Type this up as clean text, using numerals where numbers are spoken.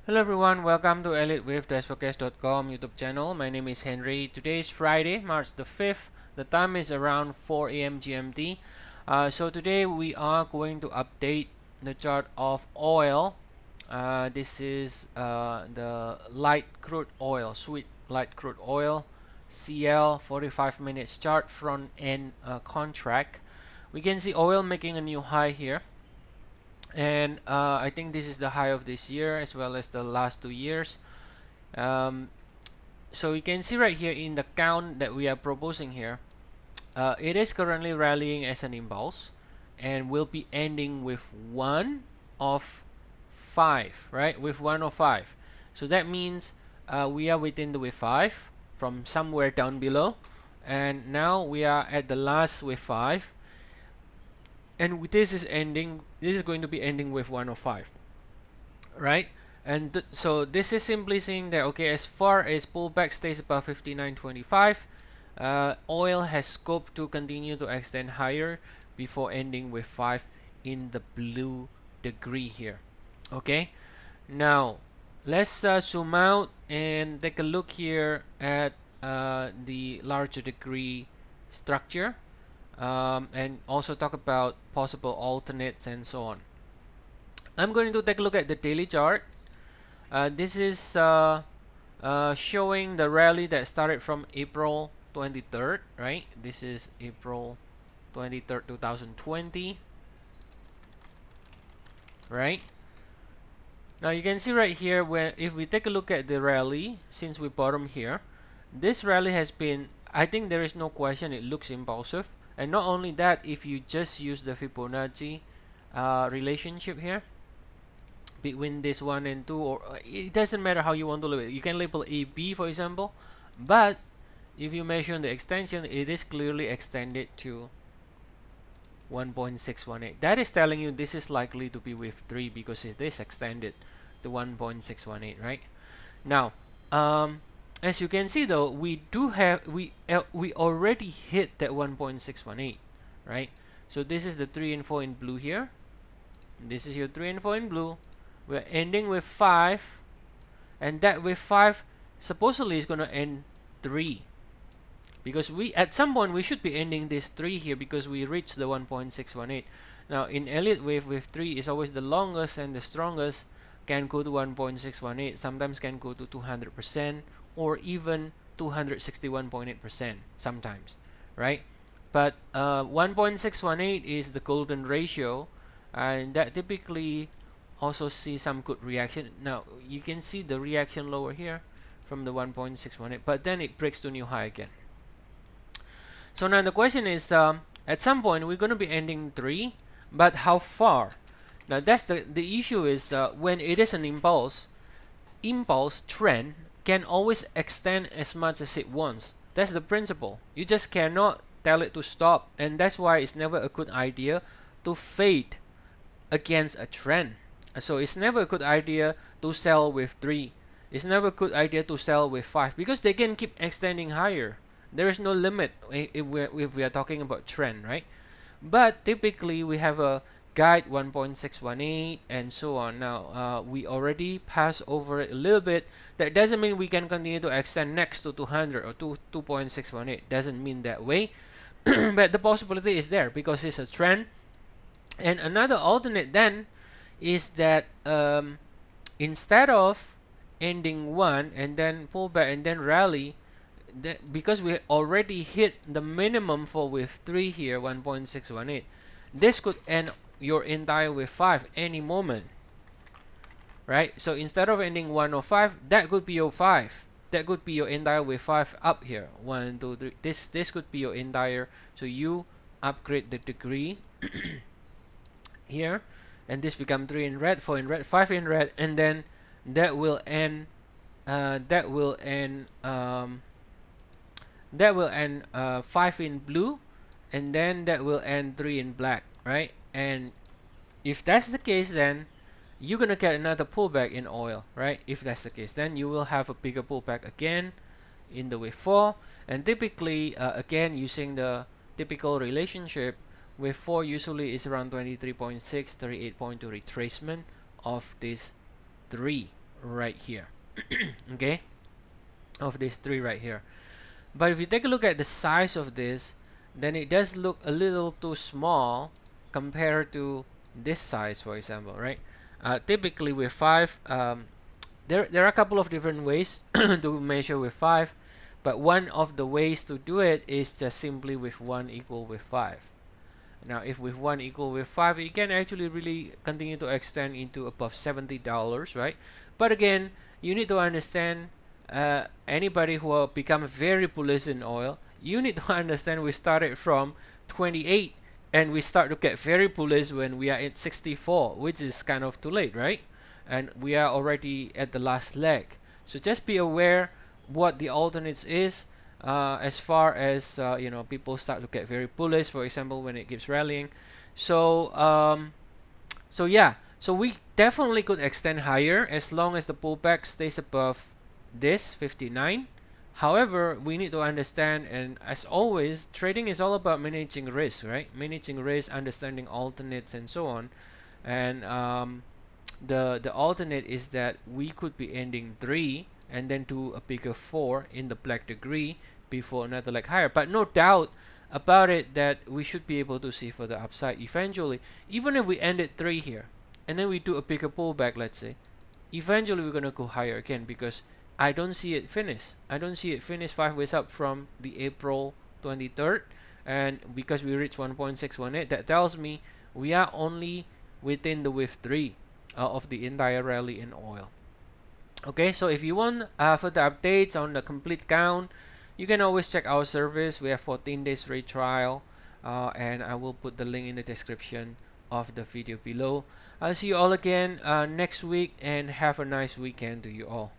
Hello everyone, welcome to ElliottWave-Forecast.com YouTube channel. My name is Henry. Today is Friday, March the 5th. The time is around 4 a.m. GMT. So today we are going to update the chart of oil. This is the light crude oil, sweet light crude oil, CL 45 minutes chart front end contract. We can see oil making a new high here. And I think this is the high of this year as well as the last 2 years. um, so you can see right here in the count that we are proposing here, it is currently rallying as an impulse and will be ending with 1 of 5, right? With 1 of 5. So that means we are within the wave 5 from somewhere down below, and now we are at the last wave 5, and this is going to be ending with 1 of 5, right? And so this is simply saying that, okay, as far as pullback stays above 59.25, oil has scope to continue to extend higher before ending with 5 in the blue degree here. Okay, now let's zoom out and take a look here at the larger degree structure, and also talk about possible alternates and so on. I'm going to take a look at the daily chart. This is showing the rally that started from April 23rd, right? This is April 23rd, 2020, right? Now you can see right here, when if we take a look at the rally since we bottom here, this rally has been, I think there is no question, it looks impulsive. And not only that, if you just use the Fibonacci relationship here between this 1 and 2, or it doesn't matter how you want to label it. You can label AB, for example, but if you measure the extension, it is clearly extended to 1.618. That is telling you this is likely to be wave 3 because it is extended to 1.618, right? Now, as you can see though, we already hit that 1.618, right? So this is the 3 and 4 in blue here. This is your 3 and 4 in blue. We're ending with 5, and that with 5 supposedly is going to end 3, because we at some point we should be ending this 3 here because we reached the 1.618. Now in Elliott wave, wave 3 is always the longest, and the strongest can go to 1.618, sometimes can go to 200% or even 261.8% sometimes, right? But 1.618 is the golden ratio, and that typically also see some good reaction. Now you can see the reaction lower here from the 1.618, but then it breaks to new high again. So now the question is, at some point we're going to be ending 3, but how far? Now that's the issue is, when it is an impulse trend can always extend as much as it wants. That's the principle. You just cannot tell it to stop, and that's why it's never a good idea to fade against a trend. So it's never a good idea to sell with 3. It's never a good idea to sell with 5 because they can keep extending higher. There is no limit if we are talking about trend, right? But typically we have a guide 1.618 and so on. Now we already passed over it a little bit. That doesn't mean we can continue to extend next to 200 or 2.618. Doesn't mean that way. But the possibility is there because it's a trend. And another alternate then is that instead of ending 1 and then pull back and then rally, because we already hit the minimum for wave 3 here, 1.618, this could end your entire wave 5 any moment, right? So instead of ending 105, that could be your 5. That could be your entire wave 5 up here. 1, 2, 3. This could be your entire. So you upgrade the degree here, and this become 3 in red, 4 in red, 5 in red, and then that will end. That will end 5 in blue, and then that will end 3 in black, right? And if that's the case, then you're gonna get another pullback in oil, right? If that's the case, then you will have a bigger pullback again in the wave 4, and typically again using the typical relationship, wave 4 usually is around 23.6, 38.2 retracement of this 3, right here. Okay, of these three right here. But if you take a look at the size of this, then it does look a little too small compared to this size, for example, right? Typically with 5, there are a couple of different ways to measure with 5, but one of the ways to do it is just simply with 1 equal with 5. Now, if with 1 equal with 5, it can actually really continue to extend into above $70, right? But again, you need to understand, anybody who will become very bullish in oil, you need to understand we started from 28 and we start to get very bullish when we are at 64, which is kind of too late, right? And we are already at the last leg. So just be aware what the alternates is, as far as people start to get very bullish, for example, when it keeps rallying. So yeah, so we definitely could extend higher as long as the pullback stays above this 59. However, we need to understand, and as always, trading is all about managing risk, right? Managing risk, understanding alternates, and so on. And the alternate is that we could be ending 3 and then do a bigger 4 in the black degree before another leg higher. But no doubt about it that we should be able to see for the upside eventually. Even if we ended 3 here and then we do a bigger pullback, let's say, eventually we're gonna go higher again, because I don't see it finish. I don't see it finish 5 ways up from the April 23rd, and because we reached 1.618, that tells me we are only within the wave 3 of the entire rally in oil. Okay, so if you want further updates on the complete count, you can always check our service. We have 14 days free trial, and I will put the link in the description of the video below. I'll see you all again next week, and have a nice weekend to you all.